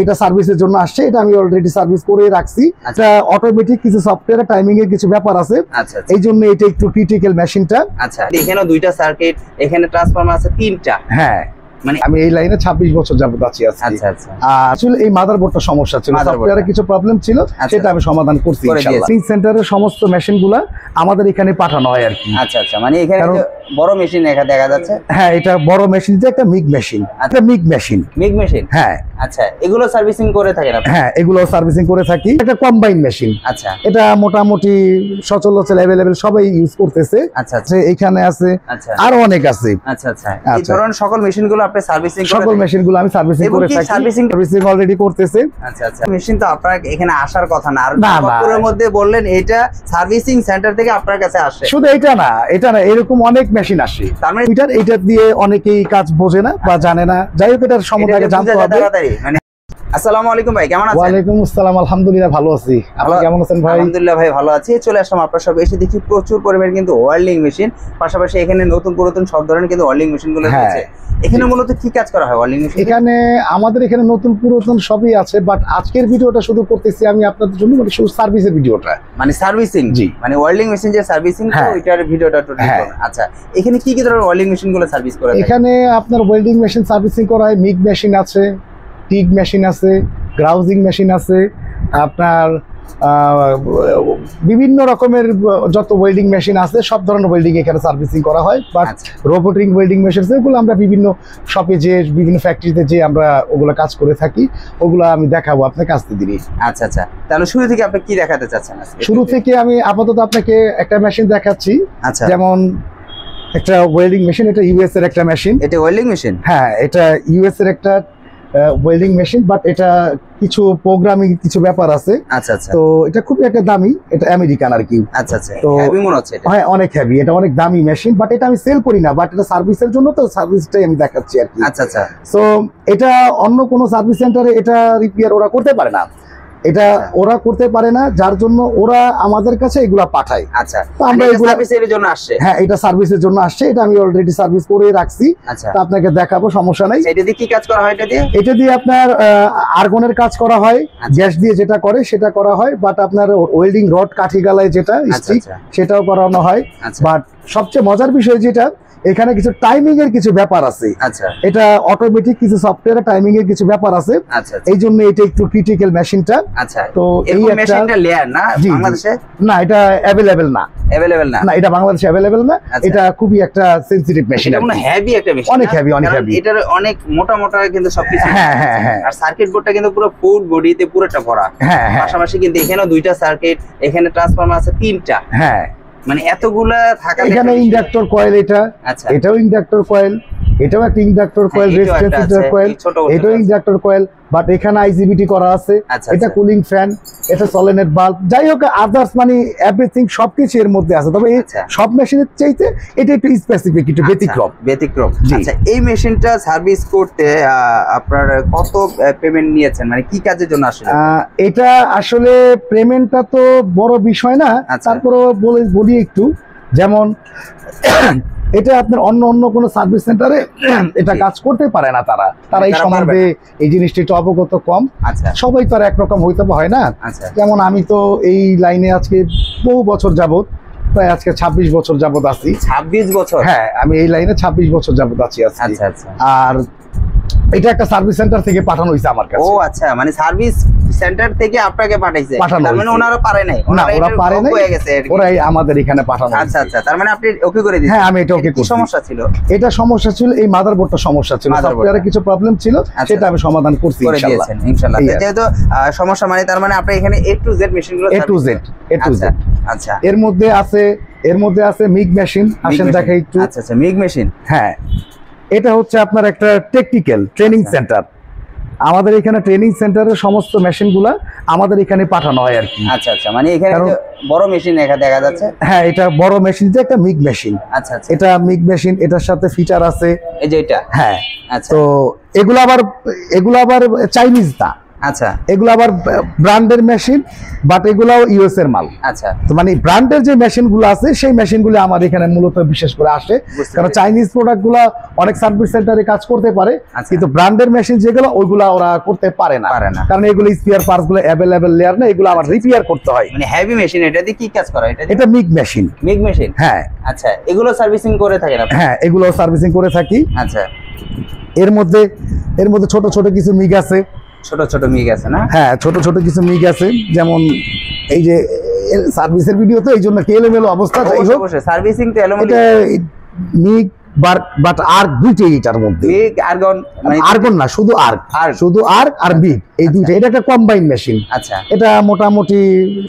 এটা সার্ভিসের জন্য আসছে, এটা আমি অলরেডি সার্ভিস করে রাখছি। এটা অটোমেটিক কিছু সফটওয়্যার টাইমিং এর কিছু ব্যাপার আছে, এই জন্য এটা একটু ক্রিটিক্যাল মেশিনটা। আচ্ছা, এখানে দুইটা সার্কিট, এখানে ট্রান্সফরমার আছে তিনটা। হ্যাঁ, মানে আমি এই লাইনে 26 বছর যাবত আছি। আচ্ছা আচ্ছা, আসলে এই মাদারবোর্ডটা সমস্যা ছিল, সফটওয়্যারে কিছু প্রবলেম ছিল, সেটা আমি সমাধান করছি ইনশাআল্লাহ। এই সেন্টারের সমস্ত মেশিনগুলো আমাদের এখানে পাঠানো হয় আর কি। আচ্ছা আচ্ছা, মানে এখানে বড় মেশিন দেখা যাচ্ছে। হ্যাঁ, এটা বড় মেশিন, যে একটা মিগ মেশিন। একটা মিগ মেশিন। মিগ মেশিন, হ্যাঁ। আচ্ছা, এগুলো সার্ভিসিং করে থাকেন আপনি? হ্যাঁ, এগুলো সার্ভিসিং করে থাকি। একটা কম্বাইন মেশিন। আচ্ছা, এটা মোটামুটি সচরাচর अवेलेबल সবাই ইউজ করতেছে। আচ্ছা আচ্ছা, এখানে আছে, আরো অনেক আছে। আচ্ছা আচ্ছা, এই ধরনের সকল মেশিনগুলো আপনি সার্ভিসিং করেন? সকল মেশিনগুলো আমি সার্ভিসিং করে থাকি। সার্ভিসিং অলরেডি করতেছে। আচ্ছা আচ্ছা, মেশিন তো আপনার এখানে আসার কথা না, আর পুরোর মধ্যে বললেন এটা সার্ভিসিং সেন্টার থেকে আপনার কাছে আসে। শুধু এটা না, এরকম অনেক মেশিন আসে। তার মানে এটা দিয়ে অনেকেই কাজ বোঝে না বা জানে না, যাই হোক এটার সম্বন্ধে আগে জানতে হবে। আসসালামু আলাইকুম ভাই, কেমন আছেন? ওয়ালাইকুম আসসালাম, আলহামদুলিল্লাহ ভালো আছি। আপনি কেমন আছেন ভাই? আলহামদুলিল্লাহ ভাই, ভালো আছি। চলে আসলাম আপনার সব এসে দেখি প্রচুর পরিমাণে কিন্তু ওয়েল্ডিং মেশিন, পাশাপাশি এখানে নতুন পুরাতন সব ধরনের কিন্তু ওয়েল্ডিং মেশিনগুলো রয়েছে। এখানে মূলত কি কাজ করা হয় ওয়েল্ডিং মেশিন? এখানে আমাদের এখানে নতুন পুরাতন সবই আছে, বাট আজকের ভিডিওটা শুধু করতেছি আমি আপনাদের জন্য, মানে শুধু সার্ভিসের ভিডিওটা, মানে সার্ভিসিং। জি, মানে ওয়েল্ডিং মেশিন যে সার্ভিসিং, তো এটার ভিডিওটা একটু দেখুন। আচ্ছা, এখানে কি কি ধরনের ওয়েল্ডিং মেশিনগুলো সার্ভিস করা হয়? এখানে আপনার ওয়েল্ডিং মেশিন সার্ভিসিং করা হয়। মিগ মেশিন আছে, টিগ মেশিন আছে, গ্রাউজিং মেশিন আছে, আপনার বিভিন্ন রকমের যত ওয়েল্ডিং মেশিন আছে সব ধরনের ওয়েল্ডিং এখানে সার্ভিসিং করা হয়। বাট রোবোটিক ওয়েল্ডিং মেশিন এগুলো আমরা বিভিন্ন শপে যে বিভিন্ন ফ্যাক্টরিতে যে আমরা ওগুলো কাজ করে থাকি, ওগুলো আমি দেখাবো আপনাকে আসতে দিনই। আচ্ছা আচ্ছা, তাহলে শুরু থেকে আপনি কি দেখাতে চাচ্ছেন? শুরু থেকে আমি আপাতত আপনাকে একটা মেশিন দেখাচ্ছি। আচ্ছা, যেমন একটা ওয়েল্ডিং মেশিন, এটা ইউএস এর একটা মেশিন। এটা ওয়েল্ডিং মেশিন? হ্যাঁ, এটা ইউএস এর একটা ওয়েল্ডিং মেশিন, বাট এটা কিছু প্রোগ্রামিং কিছু ব্যাপার আছে। আচ্ছা আচ্ছা, তো এটা খুব একটা দামি, এটা আমেরিকান আর কি। আচ্ছা আচ্ছা, তো হেভি মনে হচ্ছে এটা? হ্যাঁ, অনেক হেভি, এটা অনেক দামি মেশিন, বাট এটা আমি সেল করি না, বাট এটা সার্ভিসের জন্য, তো সার্ভিসটাই আমি দেখাচ্ছি আর কি। আচ্ছা আচ্ছা, সো এটা অন্য কোনো সার্ভিস সেন্টারে এটা রিপেয়ার ওরা করতে পারে না, এটা ওরা করতে পারে না, যার জন্য ওরা আমাদের কাছে এগুলা পাঠায়। আচ্ছা, তো আমরা এটা সার্ভিসের জন্য আসছে? হ্যাঁ, এটা সার্ভিসের জন্য আসছে, এটা আমি অলরেডি সার্ভিস করে রাখছি। আচ্ছা, তো আপনাকে দেখাবো, সমস্যা নাই। এটা দিয়ে কি কাজ করা হয়? এটা দিয়ে আপনার আর্গনের কাজ করা হয়, গ্যাস দিয়ে যেটা করে সেটা করা হয়, বাট আপনার ওয়েল্ডিং রড কাঠি গালায় যেটা স্টিক সেটাও করানো হয়। বাট সবচেয়ে মজার বিষয় যেটা, এখানে কিছু টাইমিং এর কিছু ব্যাপার আছে। আচ্ছা, এটা অটোমেটিক কিছু সফটওয়্যার টাইমিং এর কিছু ব্যাপার আছে, এই জন্য এটা একটু ক্রিটিক্যাল মেশিনটা। আচ্ছা, তো এই মেশিনটা লেয়ার না বাংলাদেশে? না, এটা अवेलेबल না। अवेलेबल না? না, এটা বাংলাদেশে अवेलेबल না। এটা খুবই একটা সেনসিটিভ মেশিন, এটা মানে হেভি একটা মেশিন, অনেক হেভি, অনেক হেভি। এটার অনেক মোটা মোটা কিন্তু সবকিছু। হ্যাঁ হ্যাঁ হ্যাঁ, আর সার্কিট বোর্ডটা কিন্তু পুরো ফুল বডিতে পুরোটা ভরা। হ্যাঁ, পাশাপাশি কিন্তু এখানেও দুইটা সার্কিট, এখানে ট্রান্সফরমার আছে তিনটা। হ্যাঁ, মানে এতগুলা থাকা। এখানে ইন্ডাক্টর কয়েল, এটা এটাও ইন্ডাক্টর কয়েল, এটাও একটা ইন্ডাক্টর কয়েল, রেজিস্ট্যান্স কয়েল, এটাও ইন্ডাক্টর কয়েল, বাট এখানে আইজিবিটি করা আছে। এটা কুলিং ফ্যান, এটা সলেনয়েড বাল্ব, যাই হোক আদার্স মানে এভরিথিং সবকিছু এর মধ্যে আছে। তবে এই সব মেশিনের চাইতে এটা একটু স্পেসিফিক, একটু ব্যতিক্রম। আচ্ছা, এই মেশিনটা সার্ভিস করতে আপনার কত পেমেন্ট নিয়েছেন, মানে কি কাজের জন্য আসলে? এটা আসলে পেমেন্টটা তো বড় বিষয় না, তারপরে বলি একটু, যেমন এটা আপনার অন্য কোনো সার্ভিস সেন্টারে এটা কাজ করতে পারে না, তারা এই সম্বন্ধে এই জিনিসটা একটু অবগত কম। সবাই তো আর একরকম হইতে হয় না। যেমন আমি তো এই লাইনে আজকে বহু বছর যাবত, প্রায় আজকে 26 বছর যাবত আছি। 26 বছর? হ্যাঁ, আমি এই লাইনে 26 বছর যাবত আছি। আর এটা একটা সার্ভিস সেন্টার থেকে পাঠানো হয়েছে আমার কাছে। ও আচ্ছা, মানে সার্ভিস সেন্টার থেকে আপনাকে পাঠাইছে? তার মানে ওনারা পারে নাই? না, ওরা পারে নাই, ওরাই আমাদের এখানে পাঠানো। আচ্ছা আচ্ছা, তার মানে আপনি ওকে করে দিয়েছেন? হ্যাঁ, আমি এটা ওকে করছি। সমস্যা ছিল? এটা সমস্যা ছিল, এই মাদারবোর্ডটা সমস্যা ছিল, সফটওয়্যারে কিছু প্রবলেম ছিল, সেটা আমি সমাধান করছি ইনশাআল্লাহ। যেহেতু সমস্যা মানে তার মানে আপনি এখানে A to Z মেশিনগুলো A to Z। আচ্ছা, এর মধ্যে আছে মিগ মেশিন। আসেন দেখাই একটু। আচ্ছা আচ্ছা, মিগ মেশিন। হ্যাঁ, এটা হচ্ছে আপনার একটা টেকনিক্যাল ট্রেনিং সেন্টার। আমাদের এখানে ট্রেনিং সেন্টারের সমস্ত মেশিনগুলা আমাদের এখানে পাঠানো হয় আর কি। আচ্ছা আচ্ছা, মানে এখানে বড় মেশিন দেখা যাচ্ছে। হ্যাঁ, এটা বড় মেশিন, যে একটা মিগ মেশিন। আচ্ছা আচ্ছা, এটা মিগ মেশিন, এটার সাথে ফিচার আছে এই যে এটা। হ্যাঁ, তো এগুলো আবার চাইনিজ না, আচ্ছা, এগুলো আবার ব্র্যান্ডের মেশিন, বাট এগুলাও ইউএস এর মাল। আচ্ছা, তো মানে ব্র্যান্ডের যে মেশিনগুলো আছে সেই মেশিনগুলো আমার এখানে মূলত বিশেষ করে আসে, কারণ চাইনিজ প্রোডাক্টগুলো অনেক সার্ভিস সেন্টারে কাজ করতে পারে, কিন্তু ব্র্যান্ডের মেশিন যেগুলো ওইগুলো ওরা করতে পারে না, কারণ এগুলো স্পেয়ার পার্টস গুলো অ্যাভেলেবল লেয়ার না, এগুলো আবার রিপেয়ার করতে হয়। মানে হেভি মেশিন, এটা দিয়ে কি কাজ করা? এটা মিগ মেশিন। মিগ মেশিন, হ্যাঁ। আচ্ছা, এগুলো সার্ভিসিং করে থাকেন আপনি? হ্যাঁ, এগুলো সার্ভিসিং করে থাকি। আচ্ছা, এর মধ্যে ছোট ছোট কিছু মিগ আছে। ছোট ছোট মিগ আছে না? হ্যাঁ, ছোট ছোট কিছু মিগ আছে, যেমন এই যে সার্ভিসের ভিডিও তো এই জন্য এলোমেলো অবস্থা। সার্ভিসিং তো এলোমেলো, এটা মিগ বাট আর দুইটাই এটার মধ্যে। মিগ আর্গন, মানে আর্গন না, শুধু আর্গ আর মিগ, এই দুইটা। এটা একটা কম্বাইন মেশিন। আচ্ছা, এটা মোটামুটি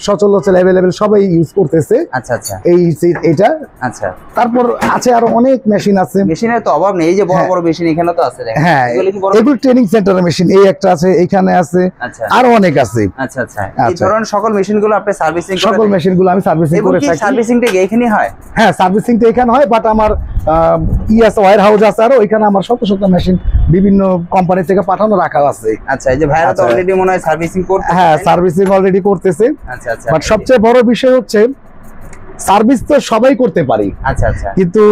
সচরাচর অ্যাভেলেবেল সবাই ইউজ করতেছে। আচ্ছা আচ্ছা, এটা। আচ্ছা, তারপর আছে আরো অনেক মেশিন আছে। মেশিনের তো অভাব নেই, এই যে বড় বড় মেশিন এখানে তো আছে। হ্যাঁ, এগুলো ট্রেনিং সেন্টারের মেশিন, এই একটা আছে, এখানে আছে, আরো অনেক আছে। আচ্ছা আচ্ছা, এই ধরনের সকল মেশিনগুলো আপনি সার্ভিসিং করেন? সকল মেশিনগুলো আমি সার্ভিসিং করে থাকি। সার্ভিসিংটা কি এখানেই হয়? হ্যাঁ, সার্ভিসিংটা এখানে হয়, বাট আমার আছে, ওয়্যার হাউস আছে, আর ওইখানে আমার শত শত মেশিন বিভিন্ন কোম্পানি থেকে পাঠানো রাখা আছে। আচ্ছা, এই যে ভাইরা তো অলরেডি মনে হয় সার্ভিসিং করতেছে। হ্যাঁ, সার্ভিসিং অলরেডি করতেছে। আচ্ছা আচ্ছা, বাট সবচেয়ে বড় বিষয় হচ্ছে সার্ভিস তো সবাই করতে পারি। আচ্ছা আচ্ছা, কিন্তু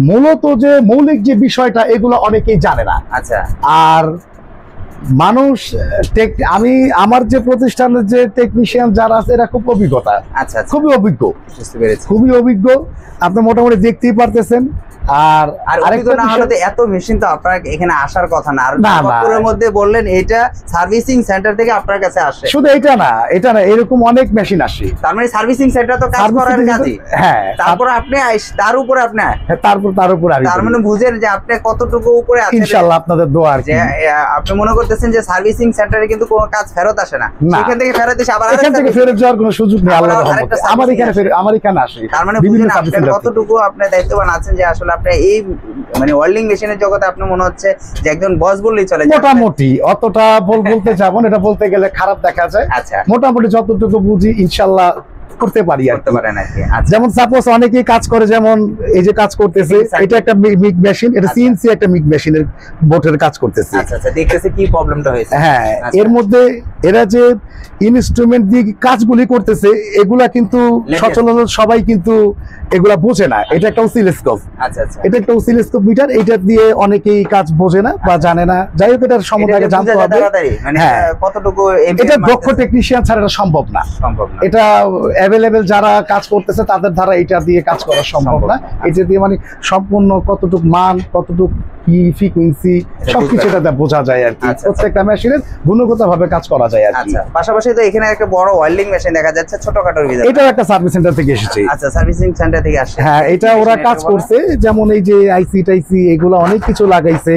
মূলত যে মৌলিক যে বিষয়টা এগুলো অনেকেই জানে না। আচ্ছা, আর মানুষ আমার যে প্রতিষ্ঠানের যে টেকনিশিয়ান যারা আছে এরা খুব অভিজ্ঞতা। আচ্ছা, খুবই অভিজ্ঞ, বুঝতে পেরেছি, খুবই অভিজ্ঞ। আপনি মোটামুটি দেখতেই পারতেছেন। আর আরেকটা না হলো এত মেশিন তো আপনার এখানে আসার কথা না। আর নবাবপুরের মধ্যে বললেন এটা সার্ভিসিং সেন্টার থেকে আপনার কাছে আসে। শুধু এটা না, এরকম অনেক মেশিন আসে। তার মানে সার্ভিসিং সেন্টার তো কাজ করার কাজই। হ্যাঁ, তারপর আপনি তার উপরে আপনি তার উপর আমি, তার মানে বুঝেন যে আপনি কতটুকু উপরে আছেন। ইনশাআল্লাহ আপনাদের দোয়া। আর যে আপনি মনে করতেছেন যে সার্ভিসিং সেন্টারে কিন্তু কোনো কাজ ফেরত আসে না, এখান থেকে ফেরত এসে আবার এখান থেকে ফেরত যাওয়ার কোনো সুযোগ নেই আল্লাহর রহমতে। আমার এখানে আসে। তার মানে বুঝেন আপনি কতটুকু আপনি দায়িত্ববান আছেন, যে আসলে আপনি এই মানে ওয়েল্ডিং মেশিনের জগতে আপনি মনে হচ্ছে যে একজন বস বললেই চলে। মোটামুটি অতটা বলতে যাব না, এটা বলতে গেলে খারাপ দেখা যায়। আচ্ছা, মোটামুটি যতটুকু বুঝি ইনশাআল্লাহ করতে পারি আর করতে পারেন আর কি। যেমন সাপোজ অনেকেই কাজ করে, যেমন এই যে কাজ করতেছে, এটা একটা মিগ মেশিন, এটা সিএনসি একটা মিগ মেশিনের বোটের কাজ করতেছে। আচ্ছা আচ্ছা, দেখতেছে কি প্রবলেমটা হয়েছে। হ্যাঁ, এর মধ্যে এরা যে ইনস্ট্রুমেন্ট দিয়ে কাজগুলি করতেছে এগুলা কিন্তু সচরাচর সবাই কিন্তু এগুলা বোঝে না। এটা একটা অসিলোস্কোপ। আচ্ছা আচ্ছা, এটা একটা অসিলোস্কোপ মিটার, এটা দিয়ে অনেকেই কাজ বোঝে না বা জানে না। যাই হোক, এটার সম্বন্ধে আগে জানতে হবে। মানে কতটুকু এটা দক্ষ টেকনিশিয়ান ছাড়া এটা সম্ভব না। এটা অ্যাভেলেবেল যারা কাজ করতেছে তাদের দ্বারা এটা দিয়ে কাজ করা সম্ভব না। এটা দিয়ে মানে সম্পূর্ণ কতটুকু মান, কতটুকু কি ফ্রিকোয়েন্সি সবকিছু এটা বোঝা যায় আর কি। প্রত্যেকটা মেশিনের গুণগত ভাবে কাজ করা যায় আর কি। পাশাপাশি তো এখানে একটা বড় ওয়েল্ডিং মেশিন দেখা যাচ্ছে ছোটখাটোর ভিতরে। এটা একটা সার্ভিস সেন্টার থেকে এসেছে। আচ্ছা, সার্ভিসিং সেন্টার থেকে আসছে। হ্যাঁ, এটা ওরা কাজ করছে, যেমন এই যে আইসি টাইসি এগুলো অনেক কিছু লাগাইছে।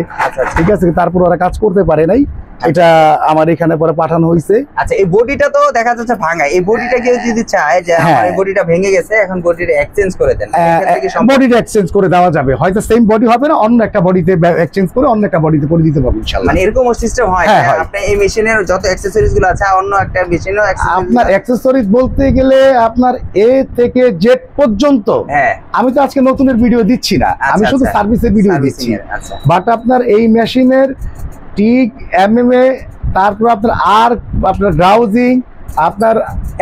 ঠিক আছে, তারপর ওরা কাজ করতে পারে নাই, এটা আমার এখানে পরে পাঠানো হয়েছে। আচ্ছা, এই বডিটা তো দেখা যাচ্ছে ভাঙা, এই বডিটা কেউ যদি চায় যে এই বডিটা ভেঙে গেছে, এখন বডিটা এক্সচেঞ্জ করে দেন, বডিটা এক্সচেঞ্জ করে দেওয়া যাবে। হয়তো সেম বডি হবে না, অন্য একটা বডিতে এক্সচেঞ্জ করে অন্য একটা বডিতে করে দিতে পারবো ইনশাআল্লাহ। মানে এরকম সিস্টেম হয় আপনি এই মেশিনের যত অ্যাকসেসরিজ গুলো আছে অন্য একটা মেশিনও আপনার অ্যাকসেসরিজ বলতে গেলে আপনার এ থেকে জেড পর্যন্ত। হ্যাঁ, আমি তো আজকে নতুনের ভিডিও দিচ্ছি না, আমি শুধু সার্ভিসের ভিডিও দিচ্ছি। বাট আপনার এই মেশিনের টিক, এমএমএ, তারপর আপনার আর্ক, আপনার গ্রাউজিং, আপনার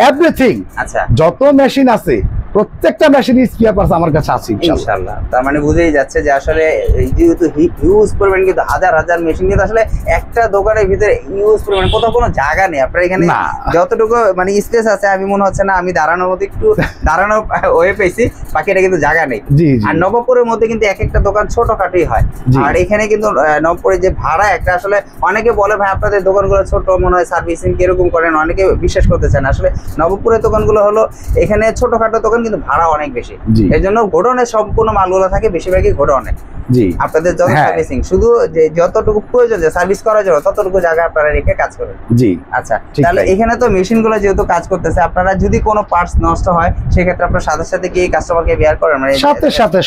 এভরিথিং, আচ্ছা যত মেশিন আছে প্রত্যেকটা মেশিন স্পেয়ার পার্টস আমার কাছে আছে ইনশাআল্লাহ। তার মানে বুঝেই যাচ্ছে যে আসলে যেহেতু ইউজ করবেন কিন্তু হাজার হাজার মেশিন, কিন্তু আসলে একটা দোকানের ভিতরে ইউজ করবেন কোথাও কোনো জায়গা নেই। আপনার এখানে যতটুকু মানে স্পেস আছে, আমি মনে হচ্ছে না আমি দাঁড়ানোর মধ্যে একটু দাঁড়ানো হয়ে পেয়েছি, বাকিটা কিন্তু জায়গা নেই। আর নবাবপুরের মধ্যে কিন্তু এক একটা দোকান ছোটখাটোই হয়। আর এখানে কিন্তু নবাবপুরে যে ভাড়া একটা, আসলে অনেকে বলে ভাই আপনাদের দোকানগুলো ছোট মনে হয়, সার্ভিসিং কিরকম করেন, অনেকে বিশ্বাস করতে চান। আসলে নবাবপুরের দোকানগুলো হলো এখানে ছোটখাটো দোকান, কিন্তু ভাড়া অনেক বেশি। এই জন্য গোডাউনে সম্পূর্ণ মালগুলো থাকে, বেশিরভাগই গোডাউনে। আপনাদের যত সার্ভিসিং, শুধু যে যতটুকু প্রয়োজন যে সার্ভিস করার জন্য ততটুকু জায়গা আপনারা রেখে কাজ করেন। আচ্ছা, তাহলে এখানে তো মেশিন গুলো যেহেতু কাজ করতেছে, আপনারা যদি কোনো পার্টস নষ্ট হয় সেক্ষেত্রে আপনার সাথে সাথে কি কাস্টমারকে বেয়ার করেন? মানে সাথে সাথে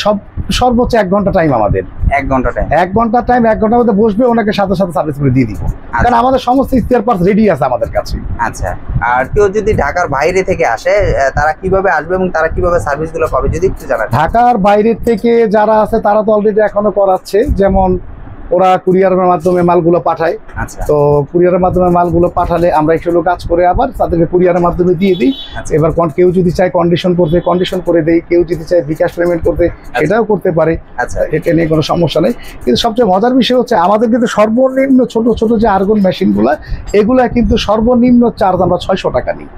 সর্বোচ্চ 1 ঘন্টা টাইম আমাদের। 1 ঘন্টা টাইম? 1 ঘন্টা টাইম, 1 ঘন্টার মধ্যে বসবে, ওনাকে সাথে সাথে সার্ভিস করে দিয়ে দিব, কারণ আমাদের সমস্ত স্পেয়ার পার্টস রেডি আছে আমাদের কাছে। আচ্ছা, আর কেউ যদি ঢাকার বাইরে থেকে আসে তারা কিভাবে আসবে এবং তারা কিভাবে সার্ভিস গুলো পাবে যদি একটু জানান। ঢাকার বাইরে থেকে যারা আছে তারা তো অলরেডি এখনো করাচ্ছে, যেমন ওরা কুরিয়ারের মাধ্যমে মালগুলো পাঠায়। আচ্ছা তো কুরিয়ারের মাধ্যমে মালগুলো পাঠালে আমরা সেগুলো কাজ করে আবার তাদেরকে কুরিয়ারের মাধ্যমে দিয়ে দিই। এবার কেউ যদি চায় কন্ডিশন করতে কন্ডিশন করে দেই, কেউ যদি চায় বিকাশ পেমেন্ট করতে সেটাও করতে পারে। আচ্ছা এটা নিয়ে কোনো সমস্যা নেই। কিন্তু সবচেয়ে মজার বিষয় হচ্ছে আমাদের কিন্তু সর্বনিম্ন ছোট ছোট যে আর্গন মেশিনগুলো, এগুলা কিন্তু সর্বনিম্ন চার্জ আমরা 600 টাকা নিই।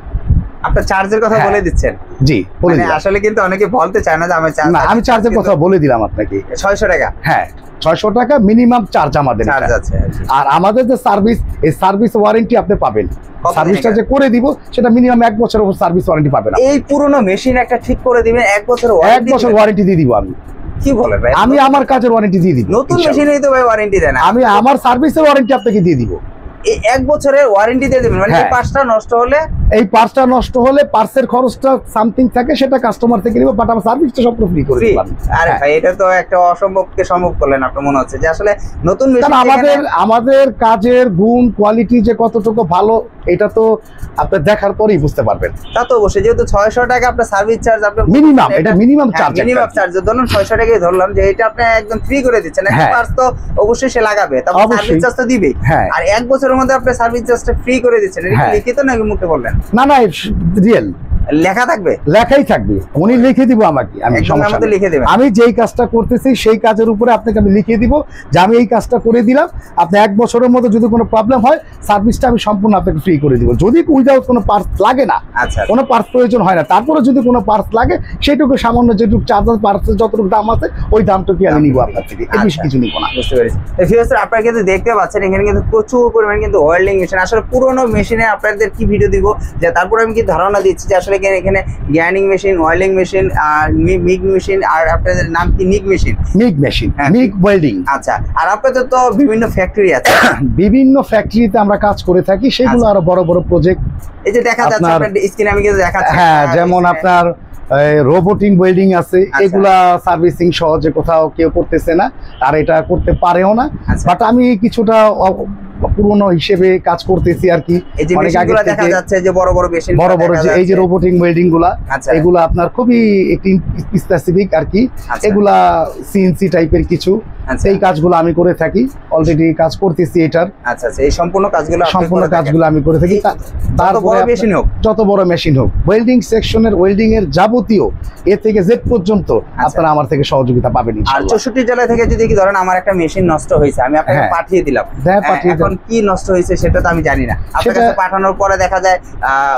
আপনার চার্জের কথা বলে দিচ্ছেন? জি বলে মানে দিলাম। আসলে কিন্তু অনেকে বলতে চায় না যে আমি চার্জ, না আমি চার্জের কথা বলে দিলাম আপনাকে। 600 টাকা? হ্যাঁ 600 টাকা মিনিমাম চার্জ আমাদের। চার্জ আছে। আর আমাদের যে সার্ভিস, এই সার্ভিস ওয়ারেন্টি আপনি পাবেন। সার্ভিসটা যে করে দিব সেটা মিনিমাম 1 বছরের উপর সার্ভিস ওয়ারেন্টি পাবেন। এই পুরনো মেশিন একটা ঠিক করে দিবেন 1 বছর ওয়ারেন্টি? 1 বছর ওয়ারেন্টি দিয়ে দিব আমি। কি বলেন ভাই? আমি আমার কাজের ওয়ারেন্টি দিয়ে দিব। নতুন মেশিনেই তো ভাই ওয়ারেন্টি দেন। আমি আমার সার্ভিসের ওয়ারেন্টি আপনাকে দিয়ে দিব। এই 1 বছরের ওয়ারেন্টি দিয়ে দিবেন? মানে এই পার্টসটা নষ্ট হলে, এই পার্টসটা নষ্ট হলে পার্টসের খরচটা সামথিং থাকে, সেটা কাস্টমার থেকে নিব, বাট আমার সার্ভিসটা সব ফ্রি করে দিলাম। আরে ভাই এটা তো একটা অসম্ভবকে সম্ভব করলেন আপনি। মনে হচ্ছে যে আসলে নতুন মেশিন, আমাদের কাজের গুণ কোয়ালিটি যে কতটুকু ভালো এটা তো আপনি দেখার পরেই বুঝতে পারবেন। তা তো অবশ্যই, যেহেতু 600 টাকা আপনার সার্ভিস চার্জ, আপনার মিনিমাম, এটা মিনিমাম চার্জ। মিনিমাম চার্জ ধরুন 600 টাকাই ধরলাম, যে এটা আপনি একদম ফ্রি করে দিচ্ছেন। একটা পার্টস তো অবশ্যই সে লাগাবে, তারপর সার্ভিস চার্জ তো দিবে। আর 1 বছরের মধ্যে আপনি সার্ভিস চার্জটা ফ্রি করে দিচ্ছেন। এটা লিখিত নাকি মুখে বললেন? না না রিয়েল লেখা থাকবে, লেখাই থাকবে। উনি লিখে দিব আমাকে, লিখে দেবেন। আমি যেই কাজটা করতেছি সেই কাজের উপরে আপনাকে আমি লিখে দিব যে আমি এই কাজটা করে দিলাম, আপনি 1 বছরের মধ্যে যদি কোনো প্রবলেম হয় সার্ভিসটা আমি সম্পূর্ণ আপনাকে ফ্রি করে দিব। যদি উইদাউট কোনো পার্টস লাগে না, কোনো পার্টস প্রয়োজন হয় না, তারপরে যদি কোনো পার্টস লাগে সেটুকু সামান্য যেটুকু চার্জ, পার্টসের যতটুকু দাম আছে ওই দামটুকু আমি নিব আপনার থেকে, এর বেশি কিছু নিব না। বুঝতে পেরেছি। ভিউয়ার্স আপনারা কিন্তু দেখতে পাচ্ছেন এখানে কিন্তু প্রচুর পরিমাণে কিন্তু ওয়েল্ডিং মেশিন। আসলে পুরোনো মেশিনে আপনাদের কি ভিডিও দিব, যে তারপরে আমি কি ধারণা দিচ্ছি যে আসলে এখানে গ্যানিং মেশিন, ওয়েল্ডিং মেশিন, আর মিগ মেশিন, আর আপনাদের নাম কি? নিগ machine, MIG machine, MIG welding. আচ্ছা, আর আপনাদের তো বিভিন্ন ফ্যাক্টরি আছে। বিভিন্ন ফ্যাক্টরিতে আমরা কাজ করে থাকি, সেগুলো আরো বড় বড় প্রজেক্ট। এই যে দেখা যাচ্ছে আপনার স্ক্রিনে আমি কিন্তু দেখাচ্ছি, হ্যাঁ যেমন আপনার রোবোটিং ওয়েল্ডিং আছে, এগুলা সার্ভিসিং সহজে কোথাও কেউ করতেছে না, আর এটা করতে পারেও না। বাট আমি কিছুটা পুরনো হিসেবে কাজ করতেছি আর কি। অনেক আগে দেখা যাচ্ছে যে বড় বড় মেশিন, বড় বড় যে এই যে রোবোটিং ওয়েল্ডিং গুলা, এগুলা আপনার খুবই একটি স্পেসিফিক আর কি। এগুলা সিএনসি টাইপের কিছু, এই কাজগুলো আমি করে থাকি, অলরেডি কাজ করতেছি এটার। আচ্ছা আচ্ছা, এই সম্পূর্ণ কাজগুলো আমি করে থাকি। তারপরে মেশিন হোক, যত বড় মেশিন হোক, ওয়েল্ডিং সেকশনের ওয়েল্ডিং এর যাবতীয় এ থেকে জেড পর্যন্ত আপনারা আমার থেকে সহযোগিতা পাবেন। আর 64 জেলা থেকে যদি কি ধরেন আমার একটা মেশিন নষ্ট হয়েছে, আমি আপনাকে পাঠিয়ে দিলাম, এখন কি নষ্ট হয়েছে সেটা তো আমি জানি না। আপনার কাছে পাঠানোর পরে দেখা যায়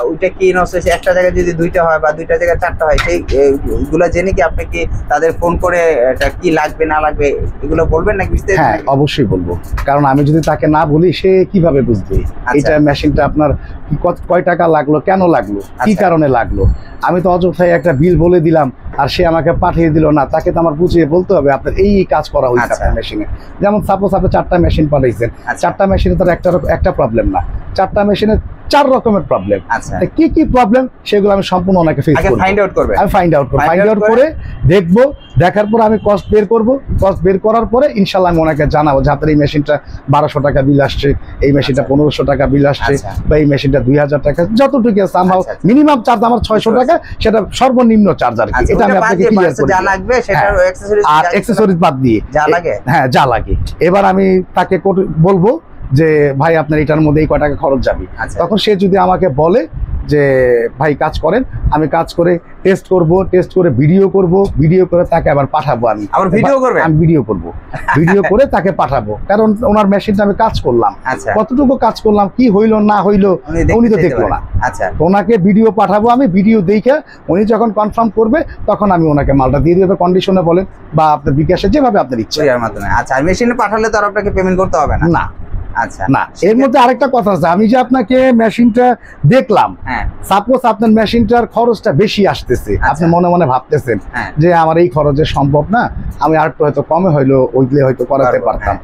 ওইটা কি নষ্ট হয়েছে, একটা জায়গায় যদি 2টা হয় বা 2টা জায়গায় 4টা হয়, সেইগুলো জেনে কি আপনি কি তাদের ফোন করে এটা কি লাগবে না লাগবে এগুলো বলবেন নাকি? হ্যাঁ অবশ্যই বলবো, কারণ আমি যদি তাকে না বলি সে কিভাবে বুঝবে এটা মেশিনটা আপনার কয় টাকা লাগলো, কেন লাগলো, কি কারণে লাগলো। আমি তো অযথাই একটা বিল বলে দিলাম আর সে আমাকে পাঠিয়ে দিল না, তাকে তো আমার বুঝিয়ে বলতে হবে আপনার এই কাজ করা হয়েছে আপনার মেশিনে। যেমন সাপোজ আপনি 4টা মেশিন পাঠাইছেন, 4টা মেশিনে তার একটা প্রবলেম না, 4টা মেশিনে 4 রকমের প্রবলেম। কি কি প্রবলেম সেগুলো আমি সম্পূর্ণ ওনাকে ফেস করব, আমি ফাইন্ড আউট করে দেখবো, দেখার পর আমি কস্ট বের করব, কস্ট বের করার পরে ইনশাআল্লাহ আমি ওনাকে জানাবো যে আপনার এই মেশিনটা 1200 টাকা বিল আসছে, এই মেশিনটা 1500 টাকা বিল আসছে, বা এই মেশিনটা 2000 টাকা, যতটুকু সামহাও মিনিমাম চার্জ আমার 600 টাকা, সেটা সর্বনিম্ন চার্জ আর কি। এটা আমি আপনাকে ক্লিয়ার করে যা লাগবে সেটার অ্যাকসেসরিজ বাদ দিয়ে যা লাগে, হ্যাঁ যা লাগে। এবার আমি তাকে বলবো যে ভাই আপনার এটার মধ্যে এই কয় টাকা খরচ যাবে। তখন সে যদি আমাকে বলে যে ভাই কাজ করেন, আমি কাজ করে টেস্ট করব, টেস্ট করে ভিডিও করব, ভিডিও করে তাকে আবার পাঠাবো। আমি ভিডিও করব, ভিডিও করে তাকে পাঠাবো, কারণ ওনার মেশিনটা আমি কাজ করলাম, কতটুকু কাজ করলাম, কি হইলো না হইলো উনি তো দেখলো না। ওনাকে ভিডিও পাঠাবো, আমি ভিডিও দেখে উনি যখন কনফার্ম করবে তখন আমি ওনাকে মালটা দিয়ে দেবো, কন্ডিশনে বলেন বা আপনার বিকাশে যেভাবে আপনার ইচ্ছে। আচ্ছা, মেশিনে পাঠালে তো আর আপনাকে পেমেন্ট করতে হবে না? না। আচ্ছা না, এর মধ্যে আরেকটা কথা আছে, আমি যে আপনাকে মেশিনটা দেখলাম, সাপোজ আপনার মেশিনটার খরচটা বেশি আসতেছে, আপনি মনে মনে ভাবতেছেন যে আমার এই খরচে সম্ভব না, আমি আর হয়তো কমে হইলো ওইগুলো হয়তো করাতে পারতাম,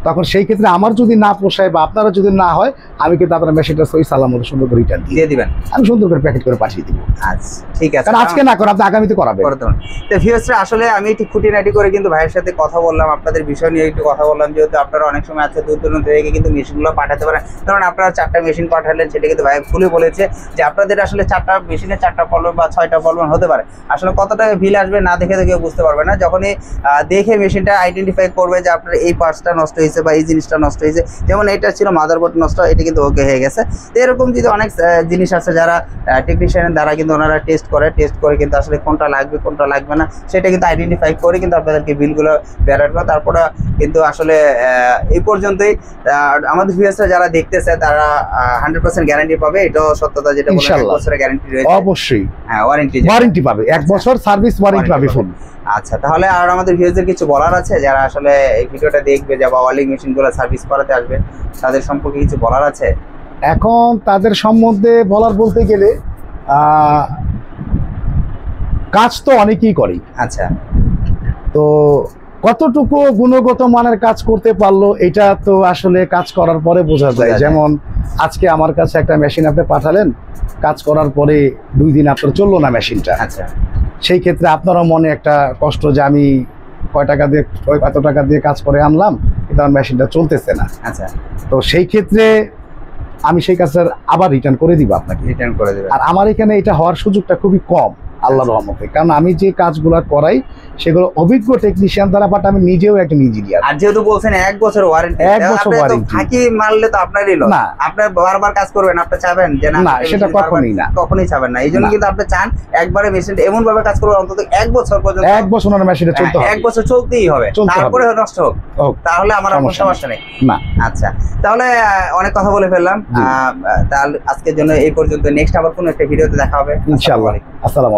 তখন সেই ক্ষেত্রে আমার যদি না পোষায় বা আপনারা যদি না হয়, আমি কিন্তু আপনার মেশিনটা সই সালামত সুন্দর করে রিটার্ন দিয়ে দিবেন, আমি সুন্দর করে প্যাকেট করে পাঠিয়ে দিব। আচ্ছা ঠিক আছে, কারণ আজকে না করে আপনি আগামীতে করাবেন। তো ভিউয়ার্সরা আসলে আমি একটু খুঁটিনাটি করে কিন্তু ভাইয়ের সাথে কথা বললাম, আপনাদের বিষয় নিয়ে একটু কথা বললাম, যেহেতু আপনারা অনেক সময় আছে দূর দূরান্ত থেকে কিন্তু মেশিনগুলো পাঠাতে পারেন। কারণ আপনারা 4টা মেশিন পাঠালেন, সেটা কিন্তু ভাই খুলে বলেছে যে আপনাদের আসলে 4টা মেশিনে 4টা প্রবলেম বা 6টা প্রবলেম হতে পারে। আসলে কত টাকা বিল আসবে না দেখে তো কেউ বুঝতে পারবে না, যখনই দেখে মেশিনটা আইডেন্টিফাই করবে যে আপনার এই পার্টসটা নষ্ট হয়েছে, হয়েছে বা এই জিনিসটা নষ্ট হয়েছে, যেমন এটা ছিল মাদারবোর্ড নষ্ট, এটা কিন্তু ওকে হয়ে গেছে। তো এরকম যদি অনেক জিনিস আছে যারা টেকনিশিয়ানের দ্বারা কিন্তু ওনারা টেস্ট করে কিন্তু আসলে কোনটা লাগবে কোনটা লাগবে না সেটা কিন্তু আইডেন্টিফাই করে কিন্তু আপনাদেরকে বিলগুলো বের করে। তারপরে কিন্তু আসলে এই পর্যন্তই। আমাদের ভিউয়ার্সরা যারা দেখতেছে তারা 100% গ্যারান্টি পাবে, এটাও সত্যতা, যেটা বলে 1 বছরের গ্যারান্টি রয়েছে অবশ্যই। হ্যাঁ, ওয়ারেন্টি পাবে, 1 বছর সার্ভিস ওয়ারেন্টি পাবে ফুল। আচ্ছা, তাহলে আর আমাদের ভিউয়ারদের কিছু বলার আছে যারা আসলে এই ভিডিওটা দেখবে, যারা ওয়ালিং মেশিনগুলো সার্ভিস করাতে আসবে, তাদের সম্পর্কে কিছু বলার আছে? এখন তাদের সম্বন্ধে বলার বলতে গেলে কাজ তো অনেকেই করে। আচ্ছা, তো কতটুকু গুণগত মানের কাজ করতে পারলো এটা তো আসলে কাজ করার পরে বোঝা যায়। যেমন আজকে আমার কাছে একটা মেশিন আপনি পাঠালেন, কাজ করার পরে 2 দিন আপনার চললো না মেশিনটা। আচ্ছা, সেই ক্ষেত্রে আপনারও মনে একটা কষ্ট যে আমি এত টাকা দিয়ে কাজ করে আনলাম, কিন্তু আমার মেশিনটা চলতেছে না। আচ্ছা, তো সেই ক্ষেত্রে আমি সেই কাজটা আবার রিটার্ন করে দিব আপনাকে। রিটার্ন করে দেবেন। আর আমার এখানে এটা হওয়ার সুযোগটা খুবই কম আল্লাহর রহমতে, কারণ আমি যে কাজগুলো করাই সেগুলো অভিজ্ঞ টেকনিশিয়ান দ্বারা, বাট আমি নিজেও একজন ইঞ্জিনিয়ার। আর যেহেতু বলছেন 1 বছর ওয়ারেন্টি, 1 বছর ওয়ারেন্টি, ফাঁকি মারলে তো আপনারই লস। না, আপনি বারবার কাজ করবেন, আপনি চাবেন যে না, সেটা কখনোই না, কখনোই চাবেন না। এই জন্য কিন্তু আপনি চান একবারে মেশিনটা এমন ভাবে কাজ করবে অন্তত 1 বছর পর্যন্ত, 1 বছর ওনার মেশিনটা চলতে হবে, 1 বছর চলতেই হবে, তারপরে নষ্ট হোক, তাহলে আমার কোনো সমস্যা নেই। না। আচ্ছা, তাহলে অনেক কথা বলে ফেললাম, তাহলে আজকের জন্য এই পর্যন্ত। নেক্সট আবার কোনো একটা ভিডিওতে দেখা হবে ইনশাআল্লাহ। আসসালামু আলাইকুম।